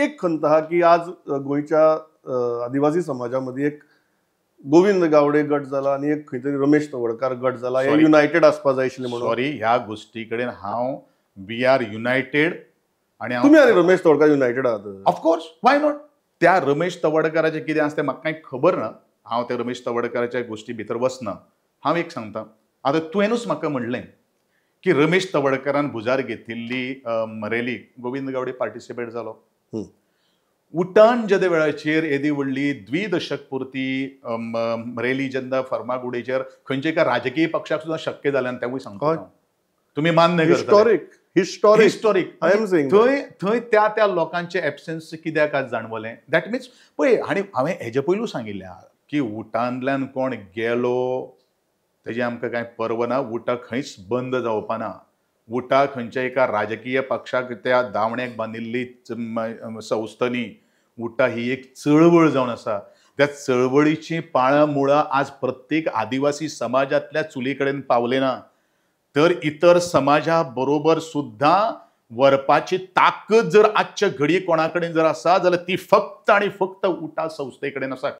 एक खंत आहा की आज गोयच्या आदिवासी समाजामध्ये एक गोविंद गावडे गट जाला आणि एक खंय तरी रमेश तवडकार गट जाला, हे युनायटेड आसपा जाय आशिल्ले म्हणून. सॉरी, ह्या गोष्टी कडेन हांव वी आर युनायटेड आणि तुम्ही आणि रमेश तवडकार युनायटेड आहात. Of course, why not. त्या रमेश तवडकराचें कितें आसा तें म्हाका कांय खबर ना. हांव त्या रमेश तवडकराच्या गोष्टी भितर वचना. हांव एक सांगता, आतां तुवेंनूच म्हाका म्हणलें की रमेश तवडकरान भुजार घेतिल्ली रॅली गोविंद गावडे पार्टिसिपेट जालो. उटान ज्या वेळाचेर येदी व्हडली द्विदशक पुरती रॅली जेन्ना फर्मागुडयेचेर खंयच्या एका राजकीय पक्षाक सुद्दां शक्य जालें आनी तेंवूय सांगता. तुम्ही मान्य करता. हिस्टॉरीक थंय त्या लोकांचे एबसेन्स कित्याक आज जाणवलें. दॅट मिन्स पळय, आनी हांवें हेजे पयलू सांगिल्लें की उटांतल्यान कोण गेलो तेजे आमकां कांय पर्व ना. उटा खंयच बंद जावपाना. उटा खंयच्या एका राजकीय पक्षाक त्या दावण्याक बांदिल्ली संस्था न्ही. उटा ही एक चळवळ जावन आसा. त्या चळवळीची पाळंमुळां आज प्रत्येक आदिवासी समाजातल्या चुली कडेन पावले ना, तर इतर समाजा बरोबर सुद्दां व्हरपाची ताकद जर आजच्या घडये कोणा कडेन जर आसा जाल्यार ती फक्त आणि फक्त उटा संस्थे कडेन आसा.